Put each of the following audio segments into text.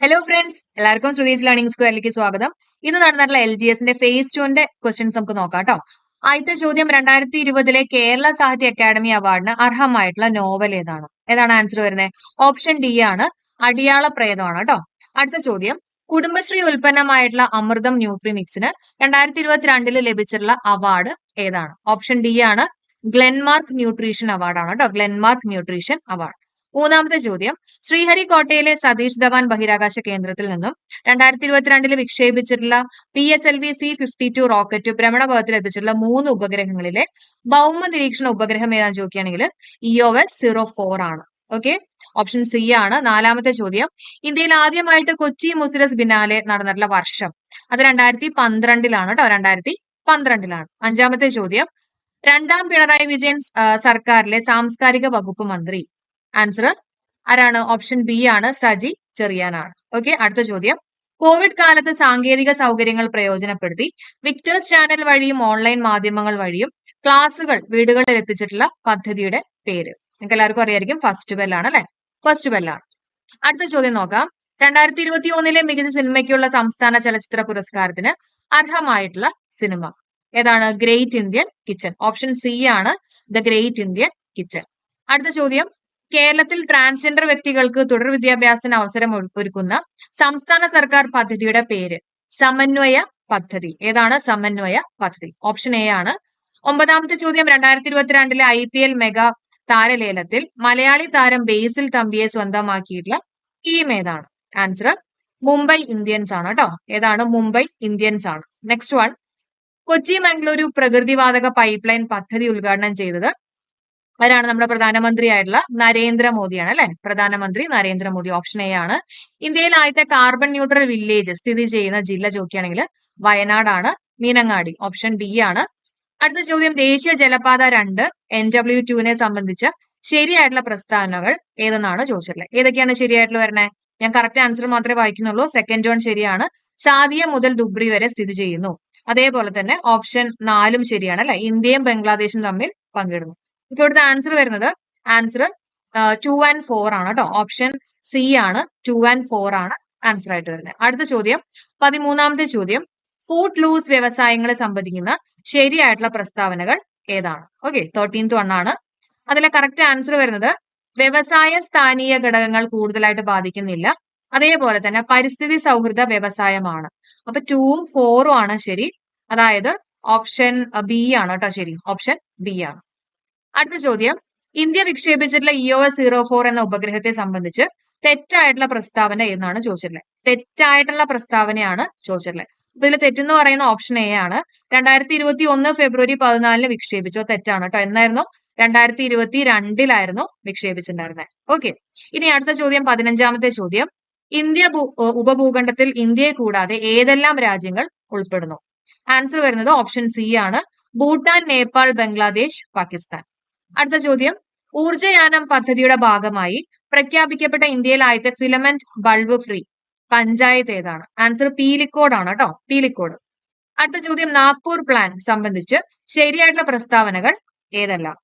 Hello friends, എല്ലാവർക്കും Shruthi's learning സ്ക്വയറിലേക്ക് സ്വാഗതം. ഇന്ന് നടന്നിട്ടുള്ള LGSന്റെ ഫേസ് 2ന്റെ ക്വസ്റ്റ്യൻസ് നമുക്ക് നോക്കാം കേട്ടോ. ആദ്യത്തെ ചോദ്യം 2020 കേരള സാഹിത്യ അക്കാദമി അവാർഡിന് അർഹമായിട്ടുള്ള നോവൽ ഏതാണ്? ഏതാണ് ആൻസർ വരുന്നത്? ഓപ്ഷൻ ഡി ആണ്, അടിയാള പ്രേതമാണ് കേട്ടോ. അടുത്ത ചോദ്യം, കുടുംബശ്രീ ഉൽപ്പന്നമായിട്ടുള്ള അമൃതം ന്യൂട്രിമിക്സിന് 2022 ലഭിച്ചിട്ടുള്ള അവാർഡ് ഏതാണ്? ഓപ്ഷൻ ഡി ആണ്, ഗ്ലെൻമാർക്ക് ന്യൂട്രീഷൻ അവാർഡാണ് കേട്ടോ. Glenmark nutrition award. മൂന്നാമത്തെ ചോദ്യം, ശ്രീഹരിക്കോട്ടയിലെ സതീഷ് ധവാൻ ബഹിരാകാശ കേന്ദ്രത്തിൽ നിന്നും 2022 വിക്ഷേപിച്ചിട്ടുള്ള PSLV C-52 റോക്കറ്റ് ഭ്രമണപഥത്തിൽ എത്തിച്ചിട്ടുള്ള 3 ഉപഗ്രഹങ്ങളിലെ ഭൗമ നിരീക്ഷണ ഉപഗ്രഹം ഏതാണെന്ന് ചോദിക്കുകയാണെങ്കിൽ EOS-04 ആണ്. ഓക്കെ, ഓപ്ഷൻ സി ആണ്. നാലാമത്തെ ചോദ്യം, ഇന്ത്യയിൽ ആദ്യമായിട്ട് കൊച്ചി മുസിറസ് ബിനാലെ നടന്നിട്ടുള്ള വർഷം അത് 2012 കേട്ടോ. 2012. അഞ്ചാമത്തെ ചോദ്യം, രണ്ടാം പിണറായി വിജയൻ സർക്കാരിലെ സാംസ്കാരിക വകുപ്പ് മന്ത്രി. ആൻസർ ആരാണ്? ഓപ്ഷൻ ബി ആണ്, സജി ചെറിയാനാണ്. ഓക്കെ, അടുത്ത ചോദ്യം, കോവിഡ് കാലത്ത് സാങ്കേതിക സൗകര്യങ്ങൾ പ്രയോജനപ്പെടുത്തി വിക്ടേഴ്സ് ചാനൽ വഴിയും ഓൺലൈൻ മാധ്യമങ്ങൾ വഴിയും ക്ലാസുകൾ വീടുകളിൽ എത്തിച്ചിട്ടുള്ള പദ്ധതിയുടെ പേര് നിങ്ങൾക്ക് എല്ലാവർക്കും അറിയായിരിക്കും. ഫസ്റ്റ് ബെൽ ആണ് അല്ലെ? ഫസ്റ്റ് ബെല്ലാണ്. അടുത്ത ചോദ്യം നോക്കാം. 2021 മികച്ച സിനിമയ്ക്കുള്ള സംസ്ഥാന ചലച്ചിത്ര പുരസ്കാരത്തിന് അർഹമായിട്ടുള്ള സിനിമ ഏതാണ്? Great Indian kitchen. Option C ആണ്, ദ ഗ്രേറ്റ് ഇന്ത്യൻ കിച്ചൺ. അടുത്ത ചോദ്യം, കേരളത്തിൽ ട്രാൻസ്ജെൻഡർ വ്യക്തികൾക്ക് തുടർ വിദ്യാഭ്യാസത്തിന് അവസരം ഒരുക്കുന്ന സംസ്ഥാന സർക്കാർ പദ്ധതിയുടെ പേര് സമന്വയ പദ്ധതി. ഏതാണ്? സമന്വയ പദ്ധതി. ഓപ്ഷൻ എ ആണ്. ഒമ്പതാമത്തെ ചോദ്യം, 2022 IPL മെഗാ താരലേലത്തിൽ മലയാളി താരം ബേസിൽ തമ്പിയെ സ്വന്തമാക്കിയിട്ടുള്ള ടീം ഏതാണ്? ആൻസർ മുംബൈ ഇന്ത്യൻസ് ആണ് കേട്ടോ. ഏതാണ്? മുംബൈ ഇന്ത്യൻസ് ആണ്. നെക്സ്റ്റ് വൺ, കൊച്ചി മംഗളൂരു പ്രകൃതിവാതക പൈപ്പ് ലൈൻ പദ്ധതി ഉദ്ഘാടനം ചെയ്തത് ആരാണ്? നമ്മുടെ പ്രധാനമന്ത്രി ആയിട്ടുള്ള നരേന്ദ്രമോദിയാണ് അല്ലെ? പ്രധാനമന്ത്രി നരേന്ദ്രമോദി. ഓപ്ഷൻ എ ആണ്. ഇന്ത്യയിൽ ആദ്യത്തെ കാർബൺ ന്യൂട്രൽ വില്ലേജ് സ്ഥിതി ചെയ്യുന്ന ജില്ല ചോദിക്കുകയാണെങ്കിൽ വയനാടാണ്, മീനങ്ങാടി. ഓപ്ഷൻ ഡി ആണ്. അടുത്ത ചോദ്യം, ദേശീയ ജലപാത 2 NW2 സംബന്ധിച്ച് ശരിയായിട്ടുള്ള പ്രസ്താവനകൾ ഏതെന്നാണ് ചോദിച്ചിട്ടുള്ളത്. ഏതൊക്കെയാണ് ശരിയായിട്ടുള്ള വരണേ? ഞാൻ കറക്റ്റ് ആൻസർ മാത്രമേ വായിക്കുന്നുള്ളൂ. സെക്കൻഡ് വൺ ശരിയാണ്, സാദിയ മുതൽ ദുബ്രി വരെ സ്ഥിതി ചെയ്യുന്നു. അതേപോലെ തന്നെ ഓപ്ഷൻ 4 ശരിയാണ് അല്ലെ? ഇന്ത്യയും ബംഗ്ലാദേശും തമ്മിൽ പങ്കിടുന്നു. ഇപ്പൊ ഇവിടുത്തെ ആൻസർ വരുന്നത് ആൻസർ 2 and 4 ആണ് കേട്ടോ. ഓപ്ഷൻ സി ആണ്, 2 and 4 ആണ് ആൻസർ ആയിട്ട് വരുന്നത്. അടുത്ത ചോദ്യം, 13ാമത്തെ ചോദ്യം, ഫുഡ് ലൂസ് വ്യവസായങ്ങളെ സംബന്ധിക്കുന്ന ശരിയായിട്ടുള്ള പ്രസ്താവനകൾ ഏതാണ്? ഓക്കെ, 13th വൺ ആണ്. അതിലെ കറക്റ്റ് ആൻസർ വരുന്നത് വ്യവസായ സ്ഥാനീയ ഘടകങ്ങൾ കൂടുതലായിട്ട് ബാധിക്കുന്നില്ല, അതേപോലെ തന്നെ പരിസ്ഥിതി സൗഹൃദ വ്യവസായമാണ്. അപ്പൊ 2ഉം 4ഉം ആണ് ശരി. അതായത് ഓപ്ഷൻ ബി ആണ് കേട്ടോ ശരി. ഓപ്ഷൻ ബി ആണ്. അടുത്ത ചോദ്യം, ഇന്ത്യ വിക്ഷേപിച്ചിട്ടുള്ള EOS-04 എന്ന ഉപഗ്രഹത്തെ സംബന്ധിച്ച് തെറ്റായിട്ടുള്ള പ്രസ്താവന എന്നാണ് ചോദിച്ചിട്ടുള്ളത്. തെറ്റായിട്ടുള്ള പ്രസ്താവനയാണ് ചോദിച്ചിട്ടുള്ളത്. അപ്പൊ ഇതിൽ തെറ്റെന്ന് പറയുന്ന ഓപ്ഷൻ എ ആണ്. 2021 ഫെബ്രുവരി 14 വിക്ഷേപിച്ചോ? തെറ്റാണ് കേട്ടോ. എന്നായിരുന്നു? 2022 വിക്ഷേപിച്ചിട്ടുണ്ടായിരുന്നത്. ഓക്കെ, ഇനി അടുത്ത ചോദ്യം, 15ാമത്തെ ചോദ്യം, ഇന്ത്യ ഉപഭൂഖണ്ഡത്തിൽ ഇന്ത്യയെ കൂടാതെ ഏതെല്ലാം രാജ്യങ്ങൾ ഉൾപ്പെടുന്നു? ആൻസർ വരുന്നത് ഓപ്ഷൻ സി ആണ്, ഭൂട്ടാൻ, നേപ്പാൾ, ബംഗ്ലാദേശ്, പാകിസ്ഥാൻ. അടുത്ത ചോദ്യം, ഊർജയാനം പദ്ധതിയുടെ ഭാഗമായി പ്രഖ്യാപിക്കപ്പെട്ട ഇന്ത്യയിലെ ആദ്യത്തെ ഫിലമെന്റ് ബൾബ് ഫ്രീ പഞ്ചായത്ത് ഏതാണ്? ആൻസർ പീലിക്കോട് ആണ് കേട്ടോ. പീലിക്കോട്. അടുത്ത ചോദ്യം, നാഗ്പൂർ പ്ലാൻ സംബന്ധിച്ച് ശരിയായിട്ടുള്ള പ്രസ്താവനകൾ ഏതെല്ലാം?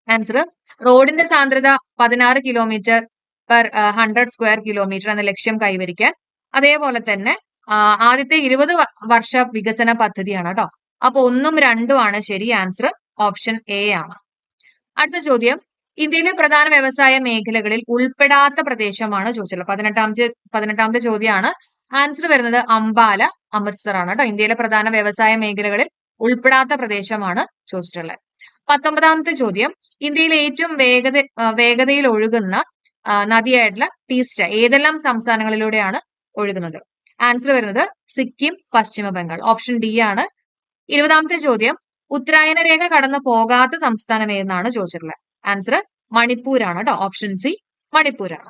ആൻസർ റോഡിന്റെ സാന്ദ്രത 16 km/100 സ്ക്വയർ കിലോമീറ്റർ എന്ന ലക്ഷ്യം കൈവരിക്കാൻ, അതേപോലെ തന്നെ ആദ്യത്തെ 20 വർഷ വികസന പദ്ധതിയാണ് കേട്ടോ. അപ്പൊ 1ഉം 2ഉം ആണ് ശരി. ആൻസർ ഓപ്ഷൻ എ ആണ്. അടുത്ത ചോദ്യം, ഇന്ത്യയിലെ പ്രധാന വ്യവസായ മേഖലകളിൽ ഉൾപ്പെടാത്ത പ്രദേശമാണ് ചോദിച്ചത്. 18ാമത്തെ ചോദ്യമാണ്. ആൻസർ വരുന്നത് അംബാല, അമൃത്സർ ആണ് കേട്ടോ. ഇന്ത്യയിലെ പ്രധാന വ്യവസായ മേഖലകളിൽ ഉൾപ്പെടാത്ത പ്രദേശമാണ് ചോദിച്ചിട്ടുള്ളത്. 19ാമത്തെ ചോദ്യം, ഇന്ത്യയിലെ ഏറ്റവും വേഗതയിൽ ഒഴുകുന്ന നദിയായിട്ടുള്ള ടീസ്റ്റ ഏതെല്ലാം സംസ്ഥാനങ്ങളിലൂടെയാണ് ഒഴുകുന്നത്? ആൻസർ വരുന്നത് സിക്കിം, പശ്ചിമ ബംഗാൾ. ഓപ്ഷൻ ഡി ആണ്. 20ാമത്തെ ചോദ്യം, ഉത്തരായന രേഖ കടന്നു പോകാത്ത സംസ്ഥാനം ഏതെന്നാണ് ചോദിച്ചിട്ടുള്ളത്? ആൻസർ മണിപ്പൂരാണ് കേട്ടോ. ഓപ്ഷൻ സി മണിപ്പൂരാണ്.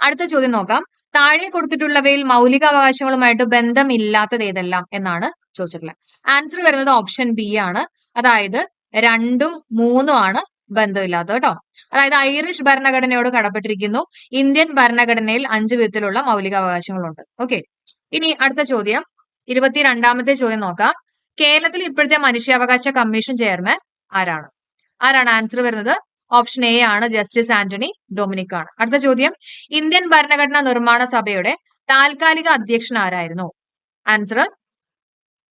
അടുത്ത ചോദ്യം നോക്കാം. താഴെ കൊടുത്തിട്ടുള്ളവയിൽ മൗലികാവകാശങ്ങളുമായിട്ട് ബന്ധമില്ലാത്തത് ഏതെല്ലാം എന്നാണ് ചോദിച്ചിട്ടുള്ളത്? ആൻസർ വരുന്നത് ഓപ്ഷൻ ബി ആണ്. അതായത് 2ഉം 3ഉം ആണ് ബന്ധമില്ലാത്തത് കേട്ടോ. അതായത് ഐറിഷ് ഭരണഘടനയോട് കടപ്പെട്ടിരിക്കുന്നു. ഇന്ത്യൻ ഭരണഘടനയിൽ 5 വിധത്തിലുള്ള മൗലികാവകാശങ്ങളുണ്ട്. ഓക്കെ, ഇനി അടുത്ത ചോദ്യം, 22ാമത്തെ ചോദ്യം നോക്കാം. കേരളത്തിൽ ഇപ്പോഴത്തെ മനുഷ്യാവകാശ കമ്മീഷൻ ചെയർമാൻ ആരാണ്? ആരാണ്? ആൻസർ വരുന്നത് ഓപ്ഷൻ എ ആണ്, ജസ്റ്റിസ് ആന്റണി ഡൊമിനിക് ആണ്. അടുത്ത ചോദ്യം, ഇന്ത്യൻ ഭരണഘടനാ നിർമ്മാണ സഭയുടെ താൽക്കാലിക അധ്യക്ഷൻ ആരായിരുന്നു? ആൻസർ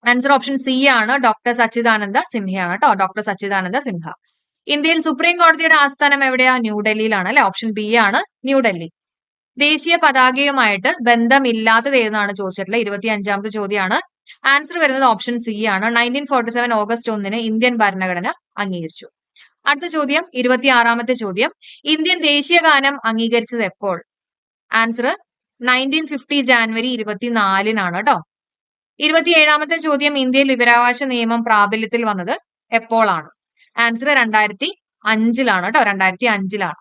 ആൻസർ ഓപ്ഷൻ സി ആണ്, ഡോക്ടർ സച്ചിദാനന്ദ സിൻഹയാണ് കേട്ടോ, ഡോക്ടർ സച്ചിദാനന്ദ സിൻഹ. ഇന്ത്യയിൽ സുപ്രീം കോടതിയുടെ ആസ്ഥാനം എവിടെയാ? ന്യൂഡൽഹിയിലാണ് അല്ലെ, ഓപ്ഷൻ ബി ആണ് ന്യൂഡൽഹി. ദേശീയ പതാകയുമായിട്ട് ബന്ധമില്ലാത്തത് ഏതെന്നാണ് ചോദിച്ചിട്ടുള്ളത്, 25ാമത്തെ ചോദ്യമാണ്. ആൻസർ വരുന്നത് ഓപ്ഷൻ സി ആണ്, 1947 ഓഗസ്റ്റ് 1 ഇന്ത്യൻ ഭരണഘടന അംഗീകരിച്ചു. അടുത്ത ചോദ്യം 26ാമത്തെ ചോദ്യം, ഇന്ത്യൻ ദേശീയ ഗാനം അംഗീകരിച്ചത് എപ്പോൾ? ആൻസർ 1950 ജാനുവരി 24 കേട്ടോ. 27ാമത്തെ ചോദ്യം, ഇന്ത്യയിൽ വിവരാവകാശ നിയമം പ്രാബല്യത്തിൽ വന്നത് എപ്പോഴാണ്? ആൻസർ 2005 കേട്ടോ, 2005.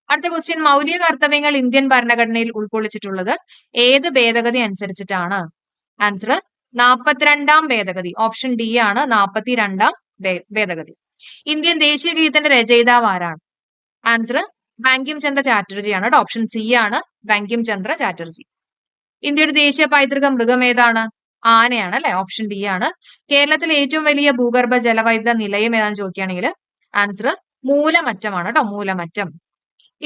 അടുത്ത ക്വസ്റ്റ്യൻ, മൗലിക കർത്തവ്യങ്ങൾ ഇന്ത്യൻ ഭരണഘടനയിൽ ഉൾക്കൊള്ളിച്ചിട്ടുള്ളത് ഏത് ഭേദഗതി അനുസരിച്ചിട്ടാണ്? ആൻസർ 42ാം ഭേദഗതി, ഓപ്ഷൻ ഡി ആണ് 42ാം ഭേദഗതി. ഇന്ത്യൻ ദേശീയ ഗീതത്തിന്റെ രചയിതാവ് ആരാണ്? ആൻസർ ബങ്കിം ചന്ദ്ര ചാറ്റർജി ആണ് കേട്ടോ, ഓപ്ഷൻ സി ആണ് ബങ്കിം ചന്ദ്ര ചാറ്റർജി. ഇന്ത്യയുടെ ദേശീയ പൈതൃക മൃഗം ഏതാണ്? ആനയാണ് അല്ലെ, ഓപ്ഷൻ ഡി ആണ്. കേരളത്തിലെ ഏറ്റവും വലിയ ഭൂഗർഭ ജലവൈദ്യുത നിലയം ഏതാണെന്ന് ചോദിക്കുകയാണെങ്കിൽ ആൻസർ മൂലമറ്റമാണ് കേട്ടോ, മൂലമറ്റം.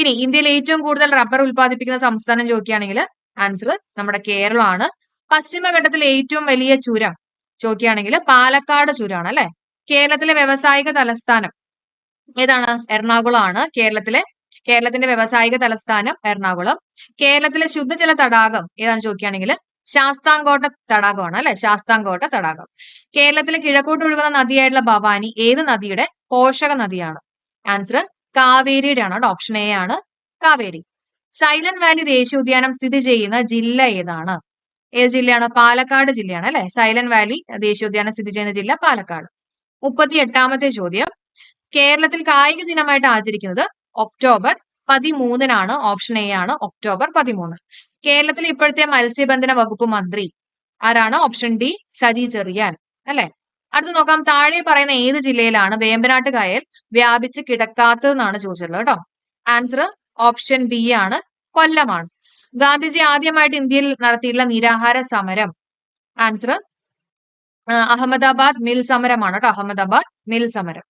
ഇനി ഇന്ത്യയിൽ ഏറ്റവും കൂടുതൽ റബ്ബർ ഉൽപ്പാദിപ്പിക്കുന്ന സംസ്ഥാനം ചോദിക്കുകയാണെങ്കിൽ ആൻസർ നമ്മുടെ കേരളമാണ്. പശ്ചിമഘട്ടത്തിലെ ഏറ്റവും വലിയ ചുരം ചോദിക്കുകയാണെങ്കിൽ പാലക്കാട് ചുരമാണ് അല്ലെ. കേരളത്തിലെ വ്യവസായിക തലസ്ഥാനം ഏതാണ്? എറണാകുളം ആണ്. കേരളത്തിന്റെ വ്യവസായിക തലസ്ഥാനം എറണാകുളം. കേരളത്തിലെ ശുദ്ധജല തടാകം ഏതാണെന്ന് ചോദിക്കുകയാണെങ്കിൽ ശാസ്താംകോട്ട തടാകമാണ് അല്ലെ, ശാസ്താംകോട്ട തടാകം. കേരളത്തിലെ കിഴക്കോട്ട് ഒഴുകുന്ന നദിയായിട്ടുള്ള ഭവാനി ഏത് നദിയുടെ പോഷക നദിയാണ്? ആൻസർ കാവേരിയുടെ ആണ് കേട്ടോ, ഓപ്ഷൻ എ ആണ് കാവേരി. സൈലന്റ് വാലി ദേശീയോദ്യാനം സ്ഥിതി ചെയ്യുന്ന ജില്ല ഏതാണ്? ഏത് ജില്ലയാണ്? പാലക്കാട് ജില്ലയാണ് അല്ലെ. സൈലന്റ് വാലി ദേശീയോദ്യാനം സ്ഥിതി ചെയ്യുന്ന ജില്ല പാലക്കാട്. 38ാമത്തെ ചോദ്യം, കേരളത്തിൽ കായിക ദിനമായിട്ട് ആചരിക്കുന്നത് ഒക്ടോബർ 13 ഓപ്ഷൻ എ ആണ് ഒക്ടോബർ 13. കേരളത്തിലെ ഇപ്പോഴത്തെ മത്സ്യബന്ധന വകുപ്പ് മന്ത്രി ആരാണ്? ഓപ്ഷൻ ഡി സജി ചെറിയാൻ അല്ലെ. അടുത്ത് നോക്കാം, താഴെ പറയുന്ന ഏത് ജില്ലയിലാണ് വേമ്പനാട്ട് കായൽ വ്യാപിച്ച് കിടക്കാത്തതെന്നാണ് ചോദിച്ചിട്ടുള്ളത് കേട്ടോ. ആൻസർ ഓപ്ഷൻ ബി ആണ് കൊല്ലമാണ്. ഗാന്ധിജി ആദ്യമായിട്ട് ഇന്ത്യയിൽ നടത്തിയിട്ടുള്ള നിരാഹാര സമരം? ആൻസർ അഹമ്മദാബാദ് മിൽ സമരമാണ് കേട്ടോ, അഹമ്മദാബാദ് മിൽ സമരം.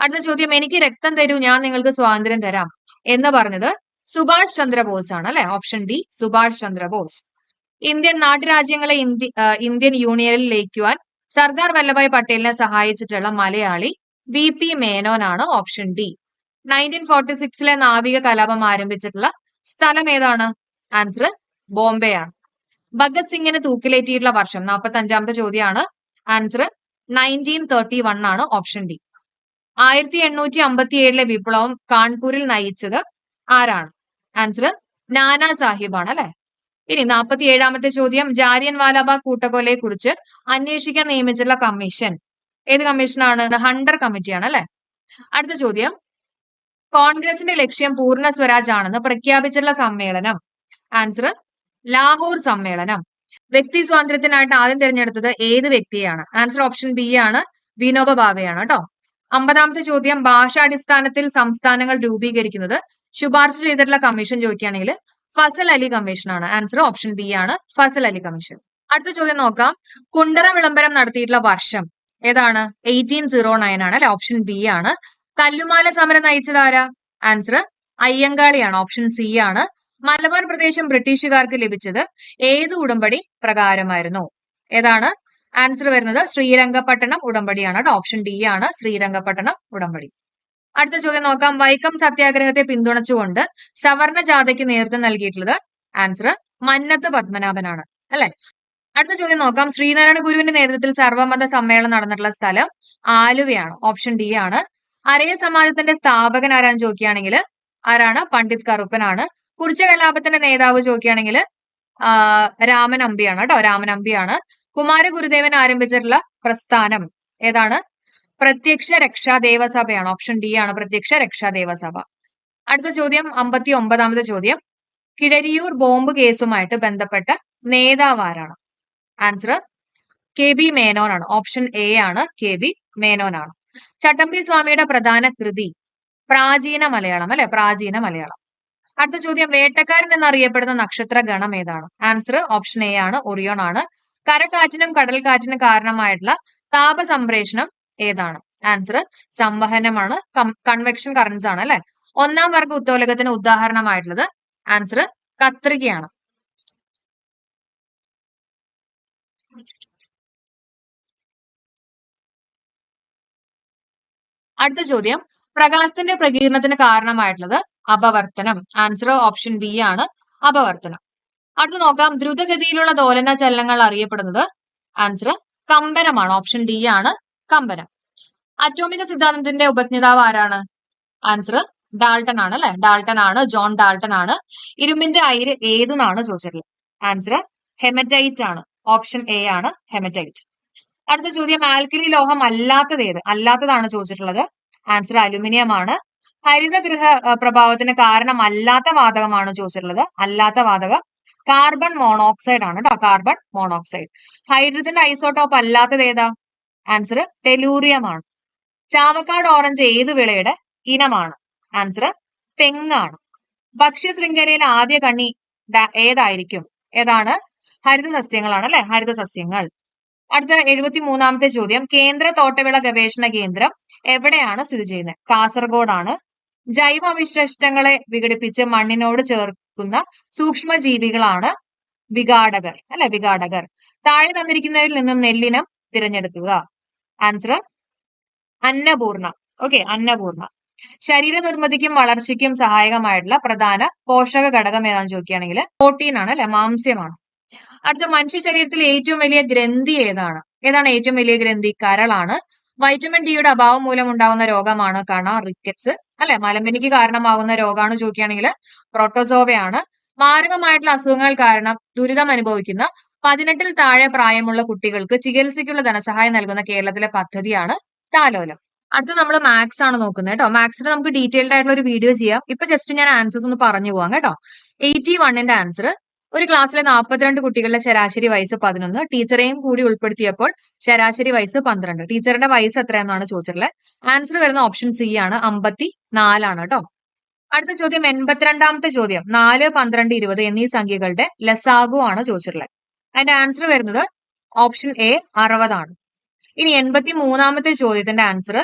അടുത്ത ചോദ്യം, എനിക്ക് രക്തം തരൂ ഞാൻ നിങ്ങൾക്ക് സ്വാതന്ത്ര്യം തരാം എന്ന് പറഞ്ഞത് സുഭാഷ് ചന്ദ്രബോസ് ആണ് അല്ലെ, option D Subhash Chandrabose. Indian നാട്ടുരാജ്യങ്ങളെ ഇന്ത്യൻ യൂണിയനിൽ ലയിക്കുവാൻ സർദാർ വല്ലഭായ് പട്ടേലിനെ സഹായിച്ചിട്ടുള്ള മലയാളി VP മേനോൻ ആണ്, ഓപ്ഷൻ ഡി. 1946 നാവിക കലാപം ആരംഭിച്ചിട്ടുള്ള സ്ഥലം ഏതാണ്? ആൻസർ ബോംബെ ആണ്. ഭഗത് സിംഗിന് തൂക്കിലേറ്റിയിട്ടുള്ള വർഷം? 45ാമത്തെ ചോദ്യമാണ്. ആൻസർ 1931 ആണ്, ഓപ്ഷൻ ഡി. 1857 വിപ്ലവം കാൺപൂരിൽ നയിച്ചത് ആരാണ്? ആൻസർ നാനാ സാഹിബ് ആണ് അല്ലെ. ഇനി 47ാമത്തെ ചോദ്യം, ജാലിയൻ വാലാബാഗ് കൂട്ടക്കൊലയെ കുറിച്ച് അന്വേഷിക്കാൻ നിയമിച്ചിട്ടുള്ള കമ്മീഷൻ ഏത് കമ്മീഷനാണ്? ഹണ്ടർ കമ്മിറ്റിയാണ് അല്ലെ. അടുത്ത ചോദ്യം, കോൺഗ്രസിന്റെ ലക്ഷ്യം പൂർണ്ണ സ്വരാജ് ആണെന്ന് പ്രഖ്യാപിച്ചിട്ടുള്ള സമ്മേളനം? ആൻസർ ലാഹോർ സമ്മേളനം. വ്യക്തി സ്വാതന്ത്ര്യത്തിനായിട്ട് ആദ്യം തിരഞ്ഞെടുത്തത് ഏത് വ്യക്തിയാണ്? ആൻസർ ഓപ്ഷൻ ബി ആണ് വിനോബ ഭാവെയാണ് കേട്ടോ. 50ാമത്തെ ചോദ്യം, ഭാഷാടിസ്ഥാനത്തിൽ സംസ്ഥാനങ്ങൾ രൂപീകരിക്കുന്നത് ശുപാർശ ചെയ്തിട്ടുള്ള കമ്മീഷൻ ചോദിക്കുകയാണെങ്കിൽ ഫസൽ അലി കമ്മീഷൻ ആണ്. ആൻസർ ഓപ്ഷൻ ബി ആണ് ഫസൽ അലി കമ്മീഷൻ. അടുത്ത ചോദ്യം നോക്കാം, കുണ്ടറ വിളംബരം നടത്തിയിട്ടുള്ള വർഷം ഏതാണ്? 1809 ആണ് അല്ലെ, ഓപ്ഷൻ ബി ആണ്. കല്ലുമാല സമരം നയിച്ചത് ആരാ? ആൻസർ അയ്യങ്കാളിയാണ്, ഓപ്ഷൻ സി ആണ്. മലബാർ പ്രദേശം ബ്രിട്ടീഷുകാർക്ക് ലഭിച്ചത് ഏത് ഉടമ്പടി പ്രകാരമായിരുന്നു? ഏതാണ്? ആൻസർ വരുന്നത് ശ്രീരംഗപട്ടണം ഉടമ്പടിയാണ് കേട്ടോ, ഓപ്ഷൻ ഡി ആണ് ശ്രീരംഗപട്ടണം ഉടമ്പടി. അടുത്ത ചോദ്യം നോക്കാം, വൈക്കം സത്യാഗ്രഹത്തെ പിന്തുണച്ചുകൊണ്ട് സവർണ ജാഥയ്ക്ക് നേതൃത്വം നൽകിയിട്ടുള്ളത്? ആൻസർ മന്നത്ത് പത്മനാഭനാണ് അല്ലെ. അടുത്ത ചോദ്യം നോക്കാം, ശ്രീനാരായണ ഗുരുവിന്റെ നേതൃത്വത്തിൽ സർവമത സമ്മേളനം നടന്നിട്ടുള്ള സ്ഥലം ആലുവയാണ്, ഓപ്ഷൻ ഡി ആണ്. അരയ സമാജത്തിന്റെ സ്ഥാപകൻ ആരാന്ന് ചോദിക്കുകയാണെങ്കിൽ ആരാണ്? പണ്ഡിറ്റ് കറുപ്പനാണ്. കുറിച്യ കലാപത്തിന്റെ നേതാവ് ചോദിക്കുകയാണെങ്കിൽ രാമൻ അമ്പിയാണ് കേട്ടോ, രാമൻ അമ്പിയാണ്. കുമാരഗുരുദേവൻ ആരംഭിച്ചിട്ടുള്ള പ്രസ്ഥാനം ഏതാണ്? പ്രത്യക്ഷ രക്ഷാ ദേവസഭയാണ്, ഓപ്ഷൻ ഡി ആണ് പ്രത്യക്ഷ രക്ഷാ ദേവസഭ. അടുത്ത ചോദ്യം 59ാമത്തെ ചോദ്യം, കിഴരിയൂർ ബോംബ് കേസുമായിട്ട് ബന്ധപ്പെട്ട നേതാവ് ആരാണ്? ആൻസർ KB മേനോൻ ആണ്, ഓപ്ഷൻ എ ആണ് KB മേനോൻ ആണ്. ചട്ടമ്പി സ്വാമിയുടെ പ്രധാന കൃതി? പ്രാചീന മലയാളം അല്ലെ, പ്രാചീന മലയാളം. അടുത്ത ചോദ്യം, വേട്ടക്കാരൻ എന്നറിയപ്പെടുന്ന നക്ഷത്ര ഗണം ഏതാണ്? ആൻസർ ഓപ്ഷൻ എ ആണ് ഒറിയോൺ ആണ്. കരക്കാറ്റിനും കടൽക്കാറ്റിനും കാരണമായിട്ടുള്ള താപ സംപ്രേഷണം ഏതാണ്? ആൻസർ സംവഹനമാണ്, കൺവെക്ഷൻ കറന്റ്സ് ആണ് അല്ലെ. 1ാം വർഗ ഉത്തോലകത്തിന് ഉദാഹരണമായിട്ടുള്ളത്? ആൻസർ കത്രികയാണ്. അടുത്ത ചോദ്യം, പ്രകാശത്തിന്റെ പ്രകീർണത്തിന് കാരണമായിട്ടുള്ളത് അപവർത്തനം. ആൻസർ ഓപ്ഷൻ ബി ആണ്, അപവർത്തനം. അടുത്ത് നോക്കാം, ദ്രുതഗതിയിലുള്ള ദോലന ചലനങ്ങൾ അറിയപ്പെടുന്നത്. ആൻസർ കമ്പനമാണ്, ഓപ്ഷൻ ഡി ആണ്, കമ്പനം. അറ്റോമിക സിദ്ധാന്തത്തിന്റെ ഉപജ്ഞാതാവ് ആരാണ്? ആൻസർ ഡാൾട്ടൺ ആണ്, അല്ലെ? ഡാൾട്ടൺ ആണ്, ജോൺ ഡാൾട്ടൺ ആണ്. ഇരുമ്പിന്റെ അയിര് ഏതെന്നാണ് ചോദിച്ചിട്ടുള്ളത്. ആൻസർ ഹെമറ്റൈറ്റ് ആണ്, ഓപ്ഷൻ എ ആണ്, ഹെമറ്റൈറ്റ്. അടുത്ത ചോദ്യം, ആൽക്കലി ലോഹം അല്ലാത്തത് ഏത്? അല്ലാത്തതാണ് ചോദിച്ചിട്ടുള്ളത്. ആൻസർ അലുമിനിയം ആണ്. ഹരിതഗൃഹ പ്രഭാവത്തിന് കാരണമല്ലാത്ത വാതകമാണ് ചോദിച്ചിട്ടുള്ളത്. അല്ലാത്ത വാതകം കാർബൺ മോണോക്സൈഡ് ആണ് കേട്ടോ, കാർബൺ മോണോക്സൈഡ്. ഹൈഡ്രജന്റെ ഐസോട്ടോപ്പ് അല്ലാത്തത് ഏതാ? ആൻസർ ടെലൂറിയം ആണ്. ചാവക്കാട് ഓറഞ്ച് ഏത് വിളയുടെ ഇനമാണ്? ആൻസർ തെങ്ങാണ്. ഭക്ഷ്യ ശൃംഖലയിലെ ആദ്യ കണ്ണി ഏതായിരിക്കും? ഏതാണ്? ഹരിത സസ്യങ്ങളാണ്, അല്ലെ? ഹരിത സസ്യങ്ങൾ. അടുത്ത 73ാമത്തെ ചോദ്യം, കേന്ദ്ര തോട്ടവിള ഗവേഷണ കേന്ദ്രം എവിടെയാണ് സ്ഥിതി ചെയ്യുന്നത്? കാസർഗോഡ് ആണ്. ജൈവ അവശിഷ്ടങ്ങളെ വിഘടിപ്പിച്ച് മണ്ണിനോട് ചേർക്കുന്ന സൂക്ഷ്മജീവികളാണ് വിഘാടകർ, അല്ലെ? വിഘാടകർ. താഴെ തന്നിരിക്കുന്നവരിൽ നിന്നും നെല്ലിനം തിരഞ്ഞെടുക്കുക. ആൻസർ അന്നപൂർണ. ഓക്കെ, അന്നപൂർണ. ശരീര നിർമ്മിതിക്കും വളർച്ചയ്ക്കും സഹായകമായിട്ടുള്ള പ്രധാന പോഷക ഘടകം ഏതാണെന്ന് ചോദിക്കുകയാണെങ്കിൽ പ്രോട്ടീൻ ആണ്, അല്ലെ? മാംസ്യമാണ്. അടുത്ത, മനുഷ്യ ശരീരത്തിലെ ഏറ്റവും വലിയ ഗ്രന്ഥി ഏതാണ്? ഏതാണ് ഏറ്റവും വലിയ ഗ്രന്ഥി? കരളാണ്. വൈറ്റമിൻ ഡിയുടെ അഭാവം മൂലം ഉണ്ടാകുന്ന രോഗമാണ് കണ, റിക്കറ്റ്സ്, അല്ലെ? മലമ്പനിക്ക് കാരണമാകുന്ന രോഗമാണ് ചോദിക്കുകയാണെങ്കിൽ പ്രോട്ടോസോവയാണ്. മാരകമായിട്ടുള്ള അസുഖങ്ങൾ കാരണം ദുരിതം അനുഭവിക്കുന്ന 18-ൽ താഴെ പ്രായമുള്ള കുട്ടികൾക്ക് ചികിത്സയ്ക്കുള്ള ധനസഹായം നൽകുന്ന കേരളത്തിലെ പദ്ധതിയാണ് താലോലം. അടുത്ത നമ്മൾ മാത്സ് ആണ് നോക്കുന്നത് കേട്ടോ. മാത്സിന് നമുക്ക് ഡീറ്റെയിൽഡ് ആയിട്ടുള്ള ഒരു വീഡിയോ ചെയ്യാം. ഇപ്പൊ ജസ്റ്റ് ഞാൻ ആൻസേഴ്സ് ഒന്ന് പറഞ്ഞു പോവാം കേട്ടോ. 81ന്റെ ആൻസർ, ഒരു ക്ലാസ്സിലെ 42 കുട്ടികളുടെ ശരാശരി വയസ്സ് 11, ടീച്ചറെയും കൂടി ഉൾപ്പെടുത്തിയപ്പോൾ ശരാശരി വയസ്സ് 12. ടീച്ചറുടെ വയസ്സ് എത്രയെന്നാണ് ചോദിച്ചിട്ടുള്ളത്. ആൻസർ വരുന്ന ഓപ്ഷൻ സി ആണ്, 54 ആണ് കേട്ടോ. അടുത്ത ചോദ്യം, 82ാമത്തെ ചോദ്യം, 4, 12, 20 എന്നീ സംഖ്യകളുടെ ലസാഗു ആണ് ചോദിച്ചിട്ടുള്ളത്. അതിന്റെ ആൻസർ വരുന്നത് ഓപ്ഷൻ എ 60 ആണ്. ഇനി 83ാമത്തെ ചോദ്യത്തിന്റെ ആൻസർ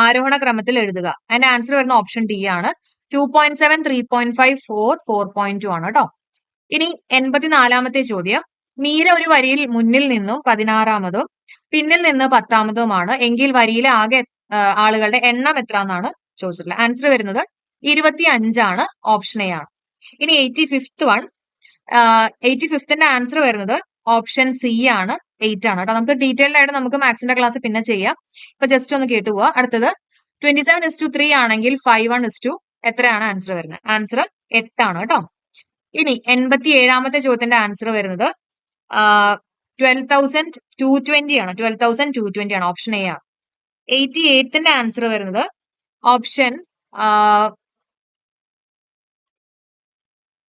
ആരോഹണ ക്രമത്തിൽ എഴുതുക. അതിന്റെ ആൻസർ വരുന്ന ഓപ്ഷൻ ഡി ആണ്, 2.7, 3.5, 4, 4.2 ആണ് കേട്ടോ. ഇനി 84ാമത്തെ ചോദ്യം, മീര ഒരു വരിയിൽ മുന്നിൽ നിന്നും 16ാമതും പിന്നിൽ നിന്ന് 10ാമതുമാണ് എങ്കിൽ വരിയിലെ ആകെ ആളുകളുടെ എണ്ണം എത്ര എന്നാണ് ചോദിച്ചിട്ടുള്ളത്. ആൻസർ വരുന്നത് 25 ആണ്, ഓപ്ഷൻ എ ആണ്. ഇനി 85ന്റെ ആൻസർ വരുന്നത് ഓപ്ഷൻ സി ആണ്, 8 ആണ് കേട്ടോ. നമുക്ക് ഡീറ്റെയിൽഡ് ആയിട്ട് നമുക്ക് മാത്സിന്റെ ക്ലാസ് പിന്നെ ചെയ്യാം. ഇപ്പൊ ജസ്റ്റ് ഒന്ന് കേട്ടു പോവാ. അടുത്തത് 27:3 ആണെങ്കിൽ 51:, എത്രയാണ് ആൻസർ വരുന്നത്? ആൻസർ 8 ആണ് കേട്ടോ. ഇനി 87ാമത്തെ ചോദ്യത്തിന്റെ ആൻസർ വരുന്നത് 12,220 ആണ്. 12,220 ആണ്, ഓപ്ഷൻ എ ആണ്. 88ന്റെ ആൻസർ വരുന്നത് ഓപ്ഷൻ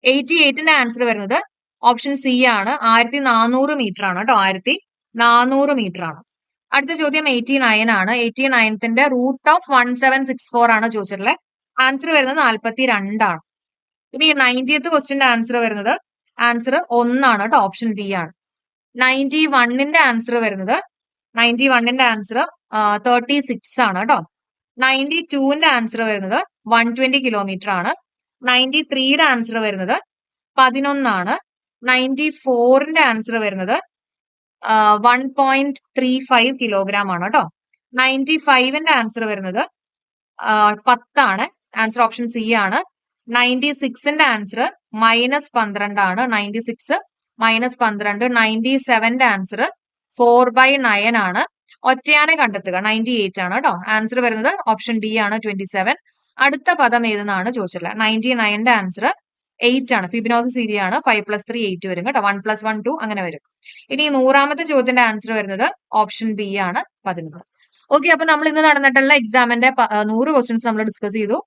88ന്റെ ആൻസർ വരുന്നത് ഓപ്ഷൻ സി ആണ്, 1400 മീറ്റർ ആണ് കേട്ടോ. 1400 മീറ്റർ ആണ്. അടുത്ത ചോദ്യം 89 ആണ്. 89ന്റെ റൂട്ട് ഓഫ് 1764 ആണ് ചോദിച്ചിട്ടുള്ളത്. ആൻസർ വരുന്നത് 42 ആണ്. ഇനി 90th ക്വസ്റ്റിന്റെ ആൻസർ വരുന്നത് ആൻസർ 1 ആണ് കേട്ടോ, ഓപ്ഷൻ ബി ആണ്. 91ന്റെ ആൻസർ വരുന്നത് 36 ആണ് കേട്ടോ. 92ന്റെ ആൻസർ വരുന്നത് 120 കിലോമീറ്റർ ആണ്. 93യുടെ ആൻസർ വരുന്നത് 11 ആണ്. 94ന്റെ ആൻസർ വരുന്നത് 1.35 കിലോഗ്രാം ആണ് കേട്ടോ. 95ന്റെ ആൻസർ വരുന്നത് 10 ആണ്. ആൻസർ ഓപ്ഷൻ സി ആണ്. 96ന്റെ ആൻസർ -12 ആണ്. 96 -12. 97ന്റെ ആൻസർ 4/9 ആണ്. ഒറ്റയാനെ കണ്ടെത്തുക 98 ആണ് കേട്ടോ. ആൻസർ വരുന്നത് ഓപ്ഷൻ ഡി ആണ്, 27. അടുത്ത പദം ഏതെന്നാണ് ചോദിച്ചിട്ടുള്ളത്. 99ന്റെ ആൻസർ 8 ആണ്. ഫിബിനോസി സീരീസ് ആണ്. 5+3 8 വരും കേട്ടോ. 1 + 1 2 അങ്ങനെ വരും. ഇനി 100ാമത്തെ ചോദ്യത്തിന്റെ ആൻസർ വരുന്നത് ഓപ്ഷൻ ബി ആണ്, 11. ഓക്കെ, അപ്പൊ നമ്മൾ ഇന്ന് നടന്നിട്ടുള്ള എക്സാമിന്റെ 100 ക്വസ്റ്റ്യൻസ് നമ്മൾ ഡിസ്കസ് ചെയ്തു.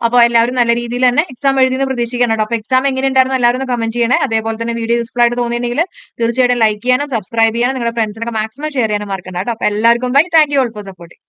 അപ്പൊ എല്ലാവരും നല്ല രീതിയിൽ തന്നെ എക്സാം എഴുതിയെന്ന് പ്രതീക്ഷിക്കണം കേട്ടോ. അപ്പൊ എക്സാം എങ്ങനെയുണ്ടായിരുന്നു എല്ലാവരും ഒന്ന് കമന്റ് ചെയ്യണേ. അതേപോലെ തന്നെ വീഡിയോ യൂസ്ഫുൾ ആയിട്ട് തോന്നിയിട്ടുണ്ടെങ്കിൽ തീർച്ചയായിട്ടും ലൈക്ക് ചെയ്യാനും സബ്സ്ക്രൈബ് ചെയ്യാനും നിങ്ങളുടെ ഫ്രണ്ട്സിനൊക്കെ മാക്സിമം ഷെയർ ചെയ്യാനും മറക്കണ്ട കേട്ടോ. അപ്പൊ എല്ലാവർക്കും bye. Thank you all for supporting.